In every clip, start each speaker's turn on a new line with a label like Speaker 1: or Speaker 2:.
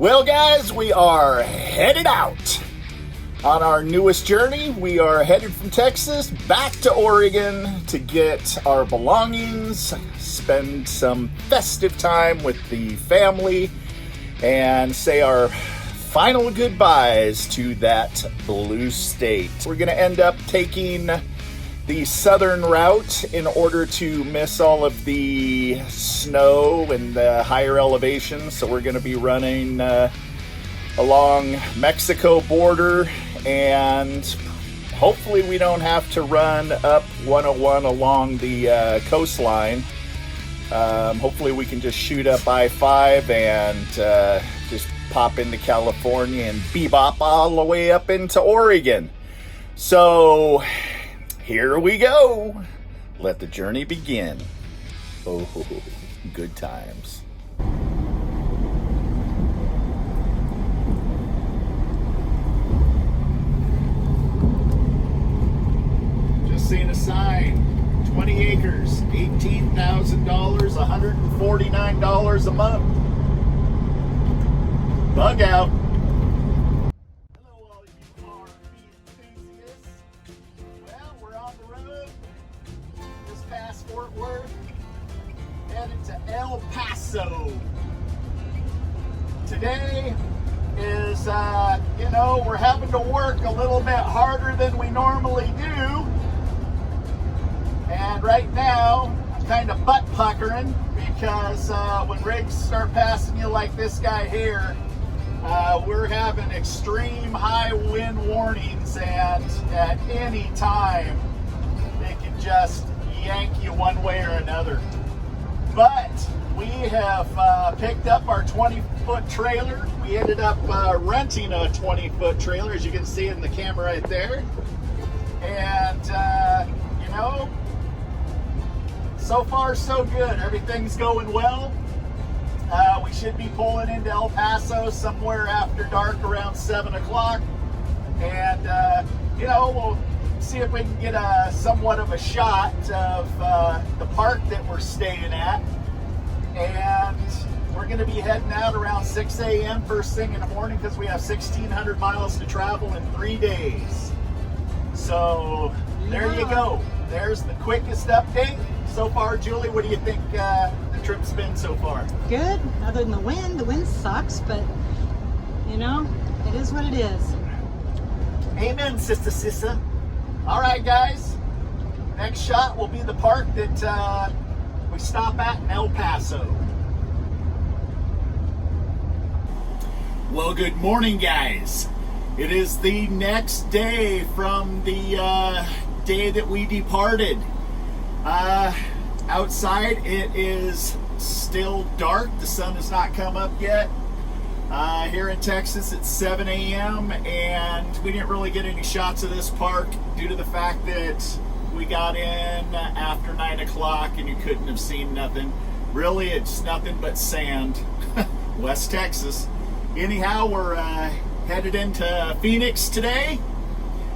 Speaker 1: Well, guys, we are headed out on our newest journey. We are headed from Texas back to Oregon to get our belongings, spend some festive time with the family, and say our final goodbyes to that blue state. We're going to end up taking the southern route in order to miss all of the snow and the higher elevations. So we're going to be running along Mexico border, and hopefully we don't have to run up 101 along the coastline. Hopefully we can just shoot up I-5 and just pop into California and bebop all the way up into Oregon. So here we go. Let the journey begin. Oh, good times. Just seen a sign. 20 acres, $18,000, $149 a month. Bug out. Hello, all you RV enthusiasts. Well, we're on the road. Just past Fort Worth, headed to El Paso. Today is, we're having to work a little bit harder than we normally do. And right now, I'm kind of butt puckering because when rigs start passing you like this guy here, we're having extreme high wind warnings, and at any time they can just yank you one way or another. But we have picked up our 20-foot trailer. We ended up renting a 20-foot trailer, as you can see in the camera right there. And, so far so good. Everything's going well. We should be pulling into El Paso somewhere after dark around 7 o'clock. And, we'll see if we can get somewhat of a shot of the park that we're staying at. And we're going to be heading out around 6 a.m. first thing in the morning because we have 1,600 miles to travel in 3 days. So there you go. There's the quickest update. So far, Julie, what do you think the trip's been so far?
Speaker 2: Good, other than the wind. The wind sucks, but, it is what it is.
Speaker 1: Amen, sister. All right, guys. Next shot will be the park that we stop at in El Paso. Well, good morning, guys. It is the next day from the day that we departed. Outside it is still dark. The sun has not come up yet. Here in Texas it's 7 a.m. and we didn't really get any shots of this park due to the fact that we got in after 9 o'clock and you couldn't have seen nothing. Really, it's nothing but sand. West Texas. Anyhow, we're headed into Phoenix today.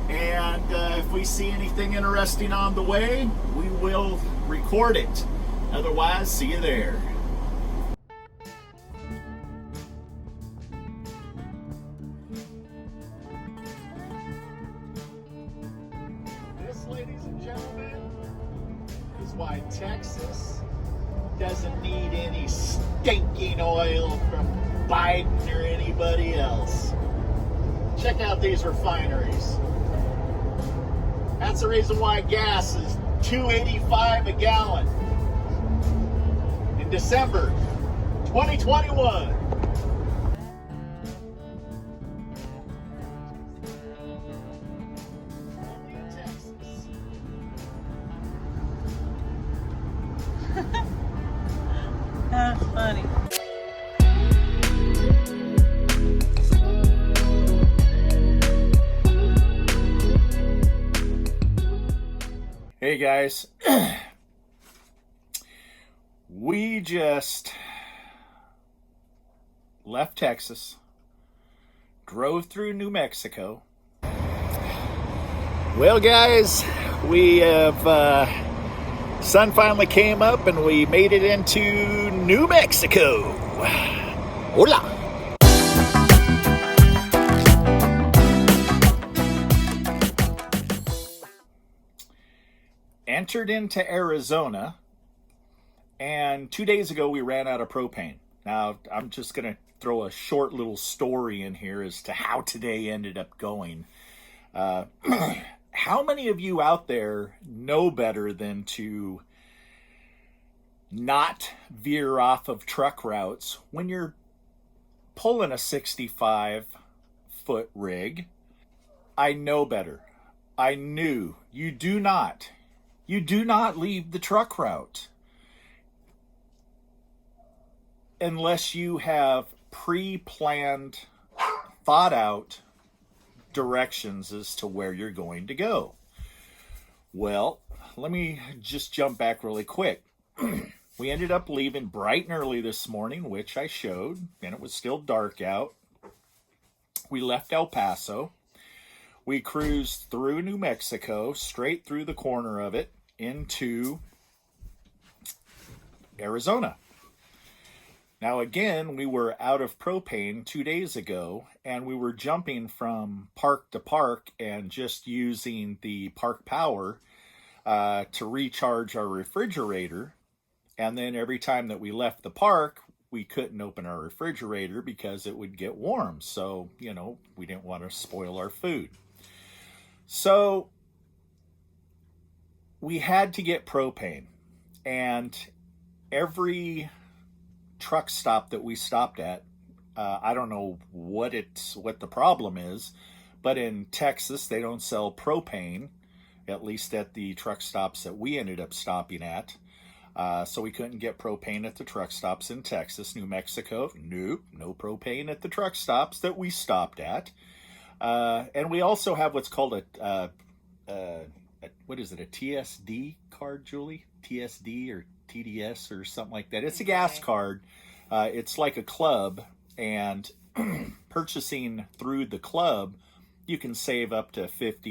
Speaker 1: And if we see anything interesting on the way, we will record it. Otherwise, see you there. This, ladies and gentlemen, is why Texas doesn't need any stinking oil from Biden or anybody else. Check out these refineries. That's the reason why gas is $2.85 a gallon in December 2021.
Speaker 2: That's funny.
Speaker 1: Hey guys, we just left Texas, drove through New Mexico. Well guys, we have, sun finally came up and we made it into New Mexico. Hola! entered into Arizona, and 2 days ago we ran out of propane. Now, I'm just going to throw a short little story in here as to how today ended up going. How many of you out there know better than to not veer off of truck routes when you're pulling a 65-foot rig? I know better. I knew. You do not leave the truck route unless you have pre-planned, thought out directions as to where you're going to go. Well, let me just jump back really quick. We ended up leaving bright and early this morning, which I showed, and it was still dark out. We left El Paso. We cruised through New Mexico, straight through the corner of it, into Arizona. Now again, we were out of propane 2 days ago, and we were jumping from park to park and just using the park power to recharge our refrigerator. And then every time that we left the park, we couldn't open our refrigerator because it would get warm. So, we didn't want to spoil our food. So we had to get propane, and every truck stop that we stopped at, I don't know what the problem is, but in Texas they don't sell propane, at least at the truck stops that we ended up stopping at. So we couldn't get propane at the truck stops in Texas. New Mexico, nope, no propane at the truck stops that we stopped at. And we also have what's called a TSD card, Julie? TSD or TDS or something like that. It's a gas card. It's like a club, and purchasing through the club, you can save up to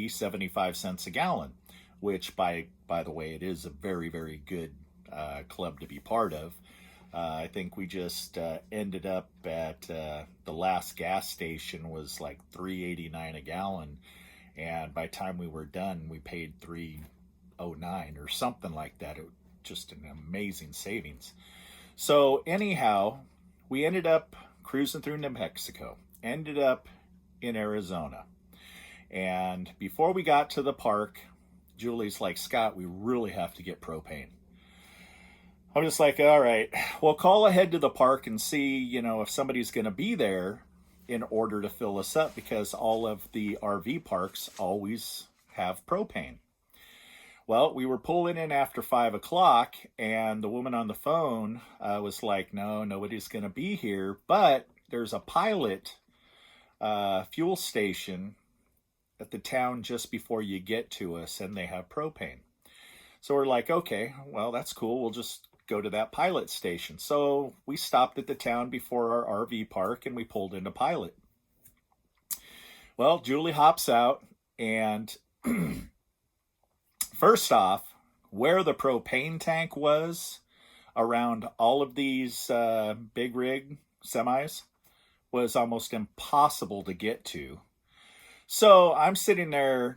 Speaker 1: 75 cents a gallon, which by the way, it is a very, very good club to be part of. I think we just ended up at the last gas station was like $3.89 a gallon, and by the time we were done, we paid $3.09 or something like that. It was just an amazing savings. So anyhow, we ended up cruising through New Mexico, ended up in Arizona, and before we got to the park, Julie's like, Scott, we really have to get propane. I'm just like, all right, well, call ahead to the park and see, if somebody's going to be there in order to fill us up, because all of the RV parks always have propane. Well, we were pulling in after 5 o'clock, and the woman on the phone was like, no, nobody's going to be here, but there's a Pilot fuel station at the town just before you get to us, and they have propane. So we're like, okay, well, that's cool. We'll just go to that Pilot station. So we stopped at the town before our RV park, and we pulled into Pilot. Well, Julie hops out, and first off, where the propane tank was around all of these big rig semis was almost impossible to get to. So I'm sitting there,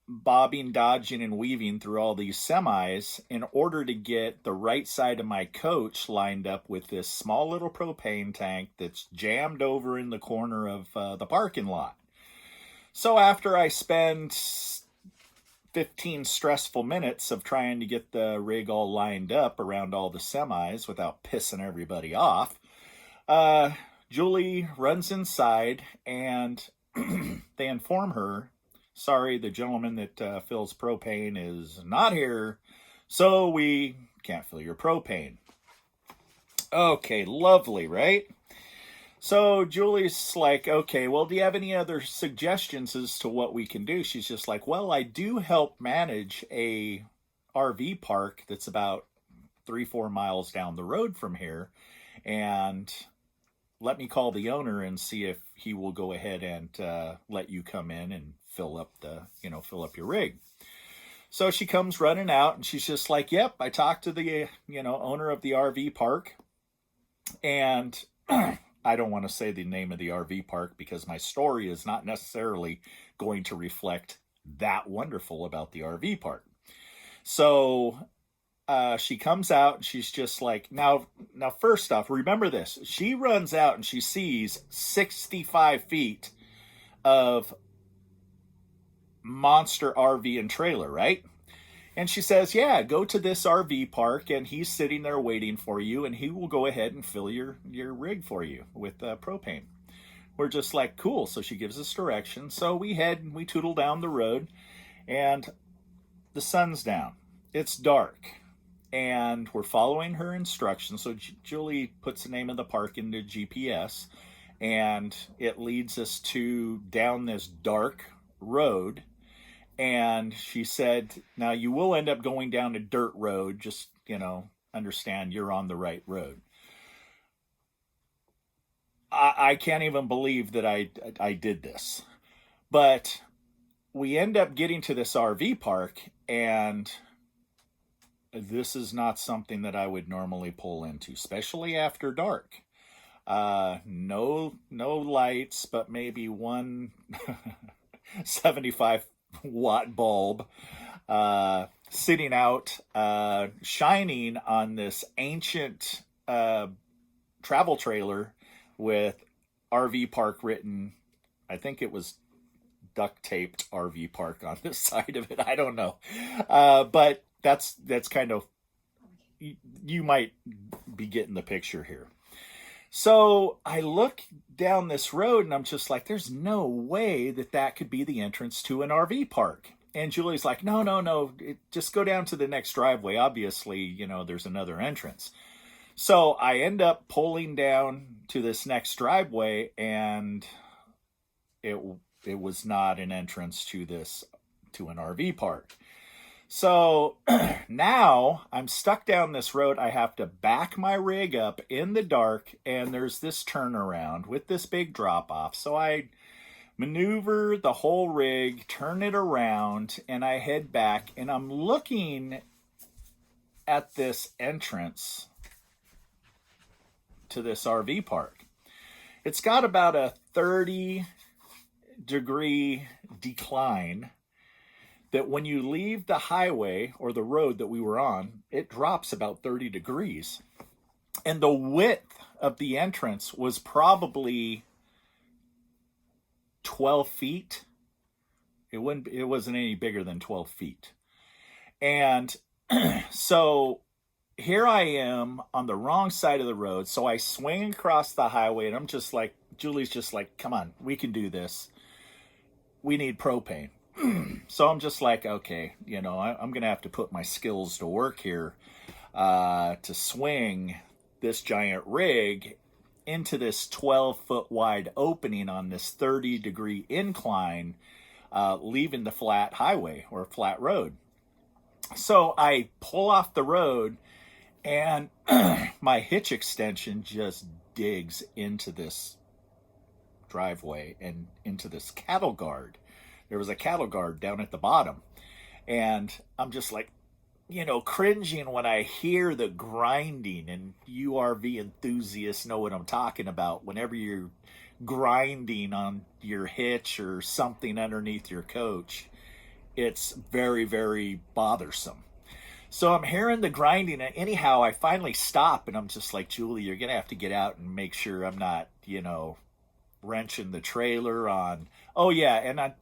Speaker 1: bobbing, dodging, and weaving through all these semis in order to get the right side of my coach lined up with this small little propane tank that's jammed over in the corner of the parking lot. So after I spend 15 stressful minutes of trying to get the rig all lined up around all the semis without pissing everybody off, Julie runs inside, and they inform her, sorry, the gentleman that fills propane is not here, so we can't fill your propane. Okay, lovely, right? So Julie's like, okay, well, do you have any other suggestions as to what we can do? She's just like, well, I do help manage a RV park that's about 3-4 miles down the road from here, and let me call the owner and see if he will go ahead and let you come in and fill up your rig. So she comes running out, and she's just like, yep, I talked to the owner of the RV park, and I don't want to say the name of the RV park because my story is not necessarily going to reflect that wonderful about the RV park. So she comes out and she's just like, now, first off, remember this. She runs out and she sees 65 feet of monster RV and trailer, right? And she says, yeah, go to this RV park and he's sitting there waiting for you and he will go ahead and fill your rig for you with propane. We're just like, cool. So she gives us directions. So we head and we tootle down the road and the sun's down. It's dark and we're following her instructions. So Julie puts the name of the park into GPS and it leads us to down this dark road. And she said, now you will end up going down a dirt road. Just, understand you're on the right road. I can't even believe that I did this. But we end up getting to this RV park, and this is not something that I would normally pull into, especially after dark. No lights, but maybe one 75 watt bulb sitting out, shining on this ancient travel trailer with RV park written. I think it was duct taped RV park on this side of it. I don't know, but that's kind of, you might be getting the picture here. So I look down this road and I'm just like, there's no way that could be the entrance to an RV park. And Julie's like, no, just go down to the next driveway. Obviously, there's another entrance. So I end up pulling down to this next driveway and it was not an entrance to an RV park. So now I'm stuck down this road. I have to back my rig up in the dark, and there's this turnaround with this big drop off. So I maneuver the whole rig, turn it around, and I head back, and I'm looking at this entrance to this RV park. It's got about a 30-degree decline that when you leave the highway or the road that we were on, it drops about 30 degrees. And the width of the entrance was probably 12 feet. It wasn't any bigger than 12 feet. And so here I am on the wrong side of the road. So I swing across the highway and I'm just like, Julie's just like, come on, we can do this. We need propane. So I'm just like, okay, I'm going to have to put my skills to work here to swing this giant rig into this 12-foot wide opening on this 30-degree incline, leaving the flat highway or flat road. So I pull off the road and my hitch extension just digs into this driveway and into this cattle guard. There was a cattle guard down at the bottom. And I'm just like, cringing when I hear the grinding, and URV enthusiasts know what I'm talking about. Whenever you're grinding on your hitch or something underneath your coach, it's very, very bothersome. So I'm hearing the grinding, and anyhow, I finally stop, and I'm just like, Julie, you're going to have to get out and make sure I'm not, wrenching the trailer on. Oh, yeah, and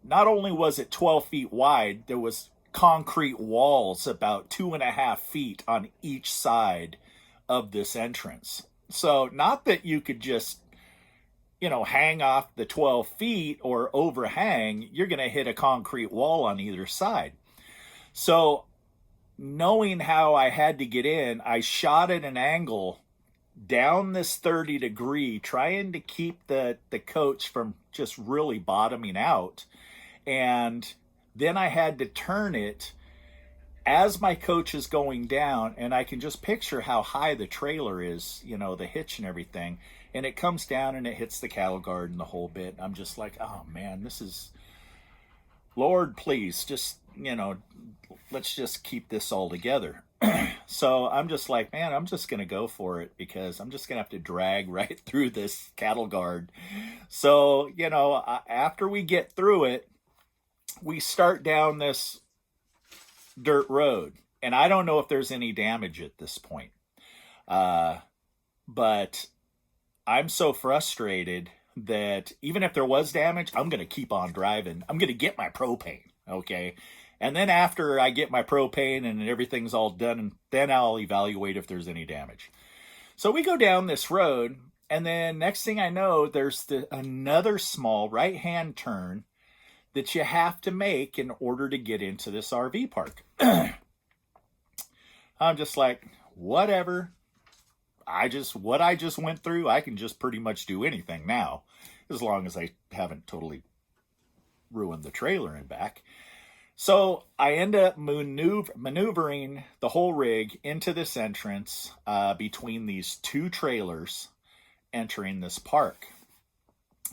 Speaker 1: not only was it 12 feet wide, there was concrete walls about 2.5 feet on each side of this entrance. So not that you could just, hang off the 12 feet or overhang, you're going to hit a concrete wall on either side. So knowing how I had to get in, I shot at an angle down this 30-degree, trying to keep the coach from just really bottoming out. And then I had to turn it as my coach is going down, and I can just picture how high the trailer is, the hitch and everything. And it comes down and it hits the cattle guard and the whole bit. I'm just like, oh man, this is, Lord, please, just, let's just keep this all together. So I'm just like, man, I'm just going to go for it because I'm just going to have to drag right through this cattle guard. So, after we get through it, we start down this dirt road. And I don't know if there's any damage at this point. But I'm so frustrated that even if there was damage, I'm going to keep on driving. I'm going to get my propane, okay? And then after I get my propane and everything's all done, then I'll evaluate if there's any damage. So we go down this road, and then next thing I know, there's another small right-hand turn that you have to make in order to get into this RV park. I'm just like, whatever. What I just went through, I can just pretty much do anything now, as long as I haven't totally ruined the trailer and back. So I end up maneuvering the whole rig into this entrance between these two trailers entering this park.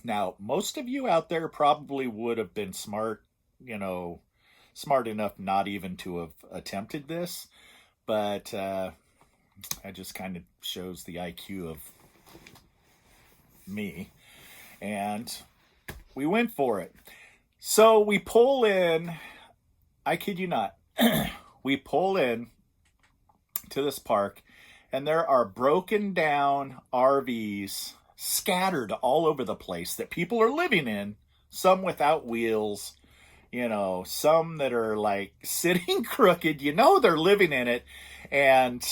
Speaker 1: Now, most of you out there probably would have been smart enough not even to have attempted this, but it just kind of shows the IQ of me. And we went for it. So we pull in, I kid you not, we pull in to this park, and there are broken down RVs scattered all over the place that people are living in, some without wheels, some that are like sitting crooked, they're living in it. And,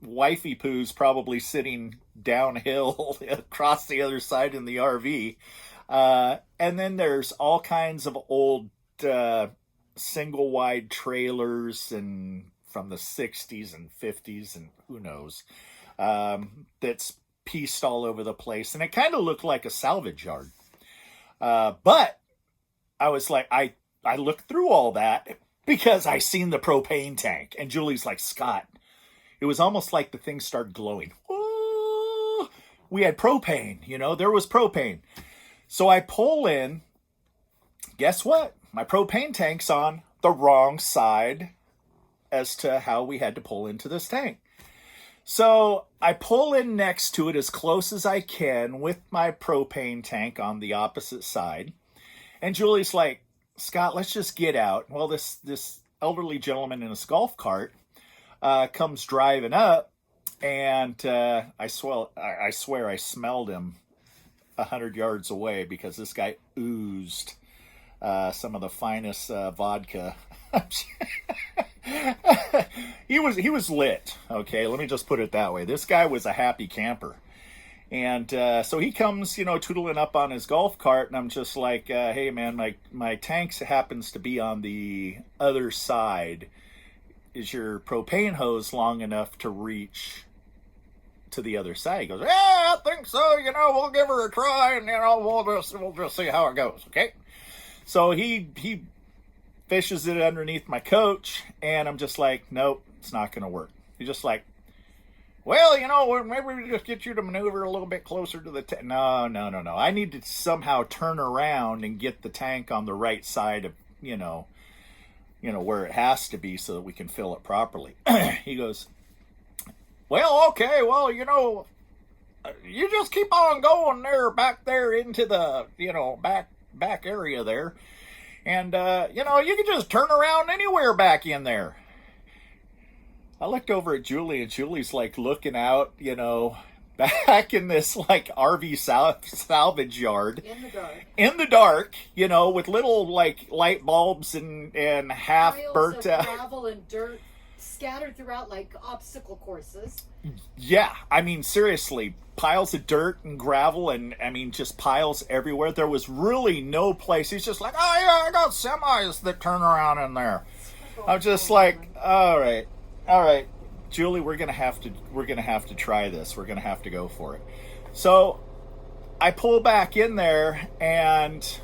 Speaker 1: wifey poo's probably sitting downhill across the other side in the RV. And then there's all kinds of old single wide trailers and from the 60s and 50s and who knows, that's pieced all over the place. And it kind of looked like a salvage yard. But I was like, I looked through all that because I seen the propane tank. And Julie's like, Scott, it was almost like the thing started glowing. Ooh, we had propane, there was propane. So I pull in, guess what? My propane tank's on the wrong side as to how we had to pull into this tank. So I pull in next to it as close as I can with my propane tank on the opposite side. And Julie's like, Scott, let's just get out. Well, this elderly gentleman in his golf cart comes driving up, and I swear I smelled him 100 yards away because this guy oozed some of the finest vodka. He was lit. Okay, let me just put it that way. This guy was a happy camper. And so he comes, tootling up on his golf cart, and I'm just like, hey, man, my tank happens to be on the other side. Is your propane hose long enough to reach to the other side? He goes, yeah, I think so. We'll give her a try, and we'll just see how it goes. Okay. So he fishes it underneath my coach, and I'm just like, nope, it's not going to work. He's just like, well, maybe we just get you to maneuver a little bit closer to the tank. No. I need to somehow turn around and get the tank on the right side of, where it has to be so that we can fill it properly. He goes, well, okay, you just keep on going there, back there into the, back area there. And, you can just turn around anywhere back in there. I looked over at Julie, and Julie's like looking out, back in this like RV salvage yard. In the dark, with little like light bulbs and half
Speaker 3: piles
Speaker 1: burnt
Speaker 3: of gravel and dirt scattered throughout like obstacle courses.
Speaker 1: Yeah, I mean, seriously, piles of dirt and gravel and, just piles everywhere. There was really no place. He's just like, oh yeah, I got semis that turn around in there. I'm just like, all right, Julie, we're gonna have to try this. We're gonna have to go for it. So I pull back in there, and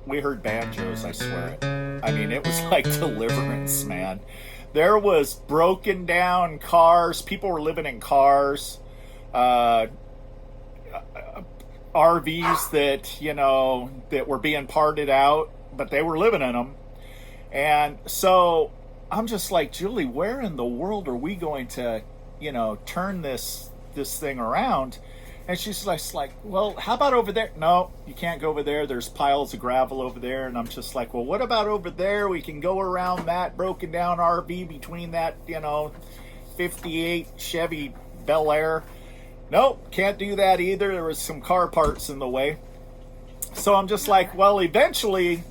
Speaker 1: we heard banjos, I swear it. It was like Deliverance, man. There was broken down cars. People were living in cars. RVs that were being parted out, but they were living in them. And so I'm just like, Julie, where in the world are we going to, turn this thing around? And she's just like, well, how about over there? No, you can't go over there. There's piles of gravel over there. And I'm just like, well, what about over there? We can go around that broken down RV between that, 58 Chevy Bel Air. Nope, can't do that either. There was some car parts in the way. So I'm just like, well, eventually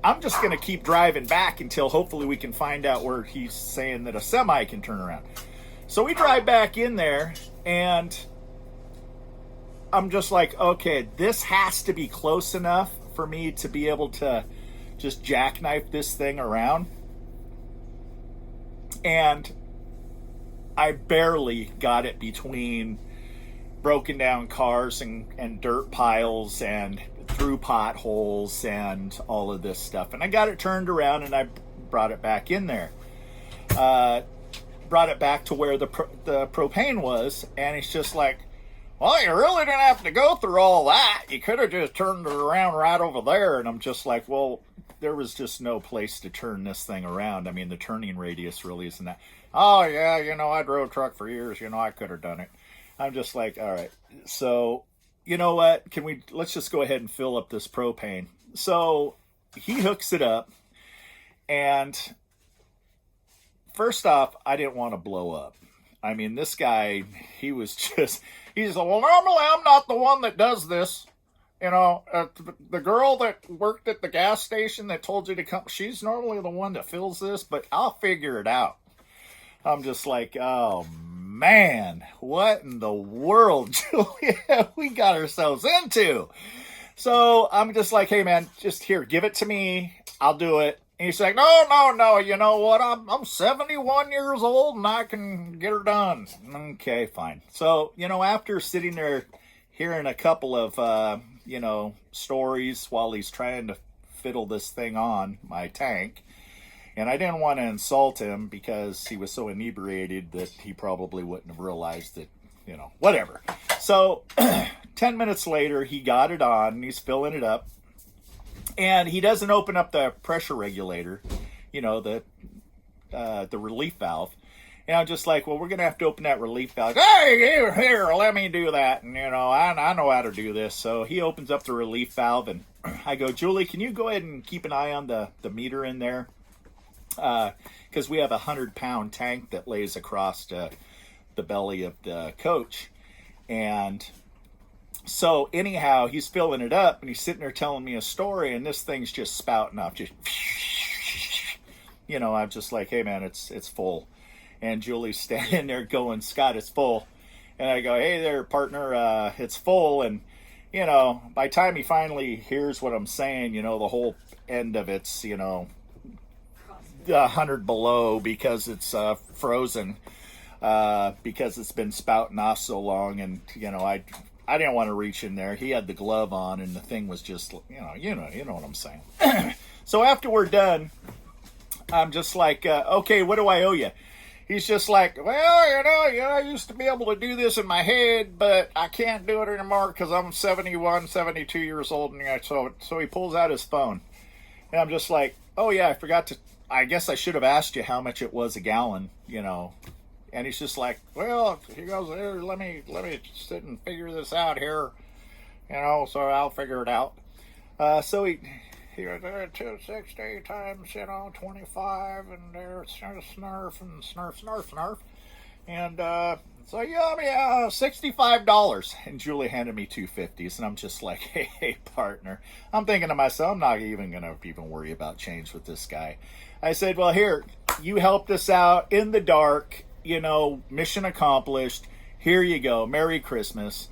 Speaker 1: I'm just going to keep driving back until hopefully we can find out where he's saying that a semi can turn around. So we drive back in there, and I'm just like, okay, this has to be close enough for me to be able to just jackknife this thing around. And I barely got it between broken down cars and dirt piles and through potholes and all of this stuff. And I got it turned around, and I brought it back in there. Brought it back to where the propane was, and it's just like, well, you really didn't have to go through all that. You could have just turned it around right over there. And I'm just like, well, there was just no place to turn this thing around. I mean, the turning radius really isn't that. Oh, yeah, I drove a truck for years. I could have done it. I'm just like, all right. So, you know what? Let's just go ahead and fill up this propane. So he hooks it up. And first off, I didn't want to blow up. I mean, this guy, he's like, well, normally I'm not the one that does this. The girl that worked at the gas station that told you to come, she's normally the one that fills this, but I'll figure it out. I'm just like, oh, man, what in the world, Julia, we got ourselves into? So I'm just like, hey, man, just here, give it to me. I'll do it. And he's like, no, you know what? I'm 71 years old and I can get her done. Okay, fine. So, after sitting there hearing a couple of, stories while he's trying to fiddle this thing on my tank, and I didn't want to insult him because he was so inebriated that he probably wouldn't have realized that, whatever. So 10 minutes later, he got it on and he's filling it up. And he doesn't open up the pressure regulator, the relief valve. And I'm just like, well, we're going to have to open that relief valve. Hey, here, let me do that. And, I know how to do this. So he opens up the relief valve, and I go, Julie, can you go ahead and keep an eye on the meter in there? Because we have a 100-pound tank that lays across the belly of the coach. And so anyhow, he's filling it up, and he's sitting there telling me a story, and this thing's just spouting off. Just, I'm just like, hey, man, it's full. And Julie's standing there going, Scott, it's full. And I go, hey there, partner, it's full. And, by the time he finally hears what I'm saying, the whole end of it's, 100 below because it's frozen, because it's been spouting off so long. And, I didn't want to reach in there. He had the glove on, and the thing was just, you know what I'm saying. So after we're done, I'm just like, okay, what do I owe you? He's just like, well, I used to be able to do this in my head, but I can't do it anymore because I'm 71, 72 years old. And so he pulls out his phone, and I'm just like, oh yeah, I guess I should have asked you how much it was a gallon, And he's just like, well, he goes, here, let me sit and figure this out here, so I'll figure it out. So he goes, 260 times, 25, and there's snarf and snarf. And so, yeah, $65. And Julie handed me $2.50s, and I'm just like, hey, partner. I'm thinking to myself, I'm not even going to even worry about change with this guy. I said, well, here, you helped us out in the dark. Mission accomplished. Here you go. Merry Christmas.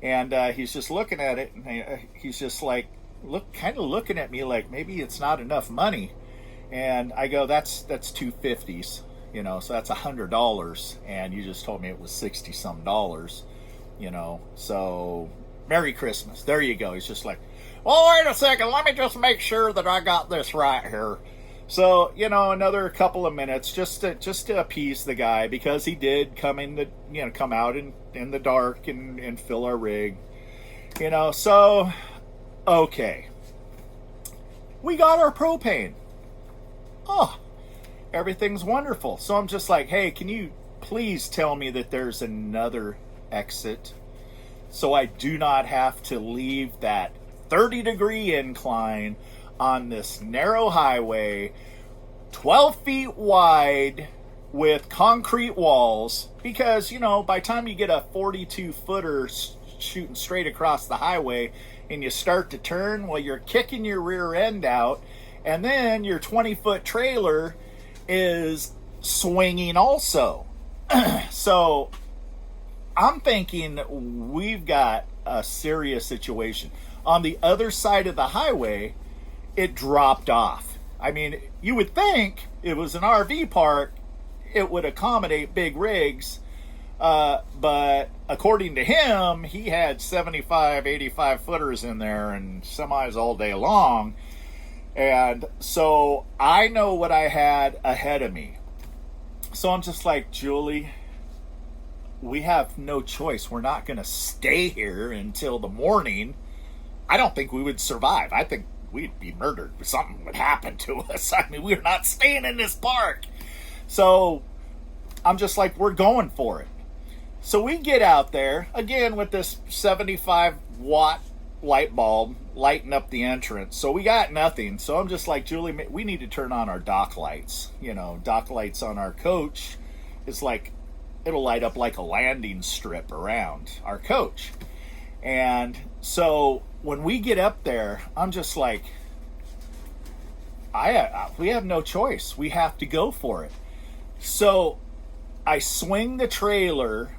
Speaker 1: And he's just looking at it, and he's just like, looking at me like maybe it's not enough money. And I go, that's $2.50s, so that's $100. And you just told me it was $60-some, so Merry Christmas. There you go. He's just like, well, wait a second. Let me just make sure that I got this right here. So, another couple of minutes just to appease the guy, because he did come out in the dark and fill our rig, so, okay. We got our propane. Oh, everything's wonderful. So I'm just like, hey, can you please tell me that there's another exit so I do not have to leave that 30-degree incline on this narrow highway, 12 feet wide, with concrete walls, because, you know, by the time you get a 42-footer shooting straight across the highway and you start to turn, well, you're kicking your rear end out, and then your 20-foot trailer is swinging also. So I'm thinking we've got a serious situation. On the other side of the highway, it dropped off. I mean, you would think it was an RV park, it would accommodate big rigs, but according to him, he had 75, 85 footers in there and semis all day long. And so I know what I had ahead of me. So I'm just like, Julie, we have no choice. We're not going to stay here until the morning. I don't think we would survive. I think we'd be murdered. Something would happen to us. I mean, we're not staying in this park. So I'm just like, we're going for it. So we get out there, again, with this 75-watt light bulb lighting up the entrance. So we got nothing. So I'm just like, Julie, we need to turn on our dock lights. You know, dock lights on our coach is like, it'll light up like a landing strip around our coach. And so when we get up there, I'm just like, we have no choice. We have to go for it. So I swing the trailer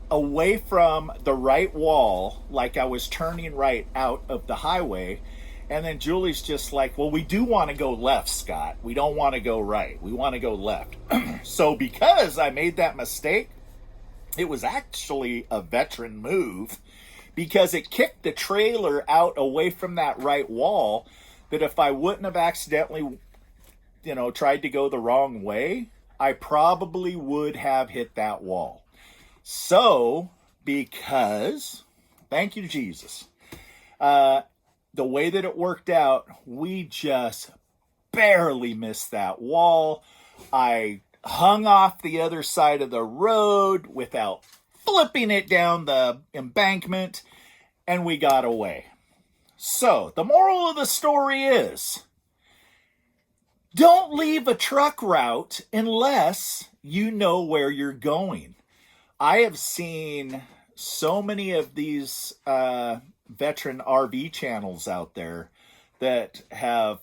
Speaker 1: away from the right wall, like I was turning right out of the highway. And then Julie's just like, well, we do want to go left, Scott. We don't want to go right. We want to go left. So because I made that mistake, it was actually a veteran move, because it kicked the trailer out away from that right wall, that if I wouldn't have accidentally, you know, tried to go the wrong way, I probably would have hit that wall. So, because, thank you, Jesus, the way that it worked out, we just barely missed that wall. I hung off the other side of the road without flipping it down the embankment, and we got away. So, the moral of the story is, don't leave a truck route unless you know where you're going. I have seen so many of these veteran RV channels out there that have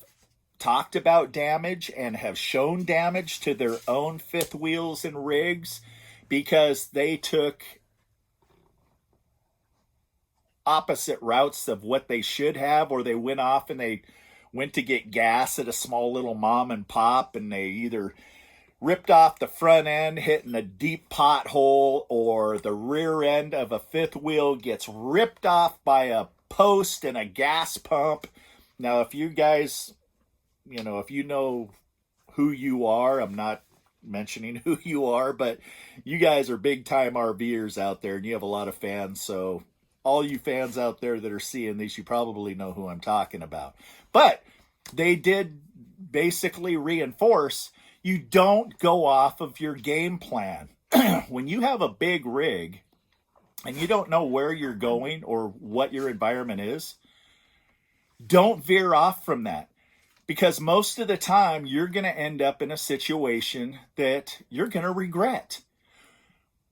Speaker 1: talked about damage and have shown damage to their own fifth wheels and rigs because they took opposite routes of what they should have, or they went off and they went to get gas at a small little mom and pop, and they either ripped off the front end hitting a deep pothole, or the rear end of a fifth wheel gets ripped off by a post and a gas pump. Now, if you guys, if you know who you are, I'm not mentioning who you are, but you guys are big time RVers out there and you have a lot of fans. So all you fans out there that are seeing these, you probably know who I'm talking about. But they did basically reinforce, you don't go off of your game plan. When you have a big rig and you don't know where you're going or what your environment is, don't veer off from that. Because most of the time, you're going to end up in a situation that you're going to regret.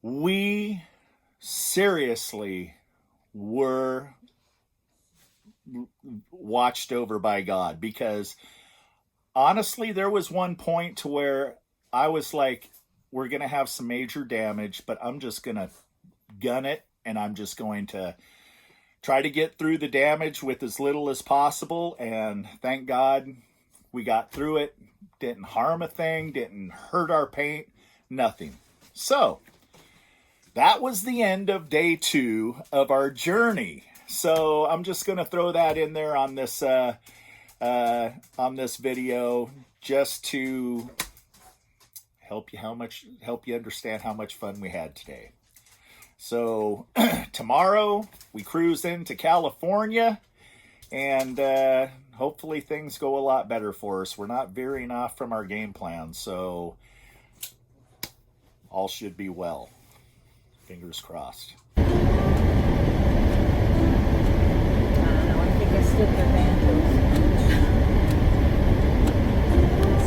Speaker 1: We seriously were watched over by God, because honestly, there was one point to where I was like, we're going to have some major damage, but I'm just going to gun it, and I'm just going to try to get through the damage with as little as possible. And thank God we got through it. Didn't harm a thing, didn't hurt our paint, nothing. So that was the end of day 2 of our journey. So I'm just going to throw that in there on this video, just to help you understand how much fun we had today. So tomorrow we cruise into California, and hopefully things go a lot better for us. We're not veering off from our game plan, so all should be well. Fingers crossed.
Speaker 2: that they're vandals.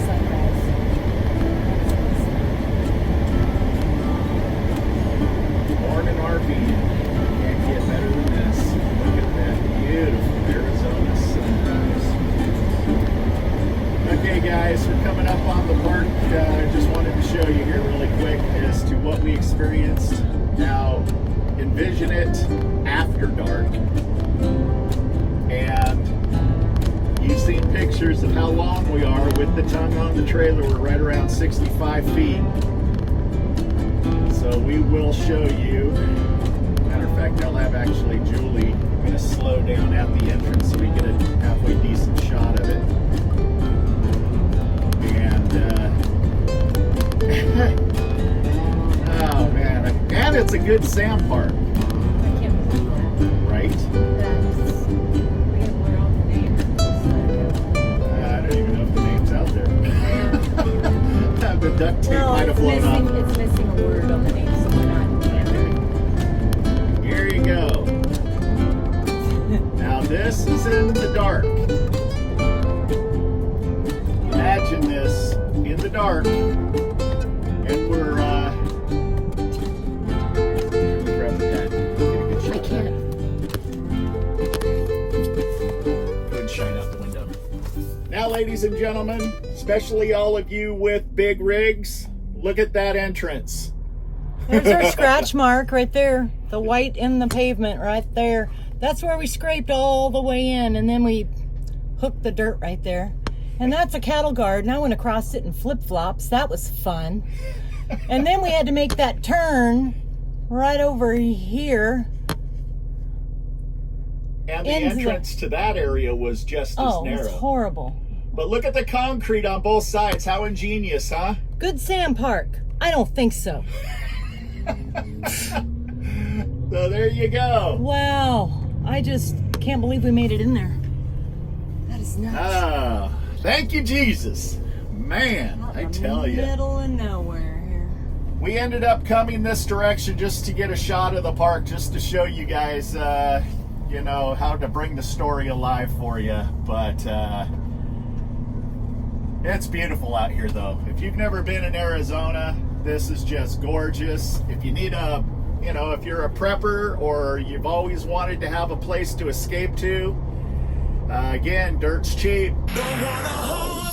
Speaker 2: Sunrise.
Speaker 1: Born in RV. Can't get better than this. Look at that beautiful Arizona sunrise. Okay, guys, we're coming up on the park. Just wanted to show you here really quick as to what we experienced. Now, envision it after dark. And you've seen pictures of how long we are with the tongue on the trailer. We're right around 65 feet. So we will show you. Matter of fact, I'll have actually Julie going to slow down at the entrance so we get a halfway decent shot of it. And, oh man, and it's a good sand park.
Speaker 2: I can't believe that.
Speaker 1: Right?
Speaker 2: That's, we have where all the names.
Speaker 1: I don't even know if the name's out there. The duct tape might have blown up.
Speaker 2: It's missing a word on the name, so we're not.
Speaker 1: Here you go. Now this is in the dark. Imagine this in the dark, and we're grab that. Get a good shot.
Speaker 2: I can't.
Speaker 1: Go and shine out the window. Now, ladies and gentlemen, especially all of you with big rigs, look at that entrance.
Speaker 2: There's our scratch mark right there. The white in the pavement right there. That's where we scraped all the way in, and then we hooked the dirt right there. And that's a cattle guard, and I went across it in flip-flops. That was fun. And then we had to make that turn right over here.
Speaker 1: And the
Speaker 2: Into the-
Speaker 1: entrance to that area was just as
Speaker 2: Oh,
Speaker 1: narrow.
Speaker 2: it's horrible.
Speaker 1: But look at the concrete on both sides. How ingenious, huh?
Speaker 2: Good sand park. I don't think so.
Speaker 1: So there you go.
Speaker 2: Wow. I just can't believe we made it in there. That is nuts.
Speaker 1: Ah, thank you, Jesus. Man, I tell you.
Speaker 2: Middle of nowhere here.
Speaker 1: We ended up coming this direction just to get a shot of the park, just to show you guys, you know, how to bring the story alive for you. But it's beautiful out here, though. If you've never been in Arizona, this is just gorgeous. If you need a, you know, if you're a prepper or you've always wanted to have a place to escape to, again, dirt's cheap.
Speaker 4: Don't wanna hold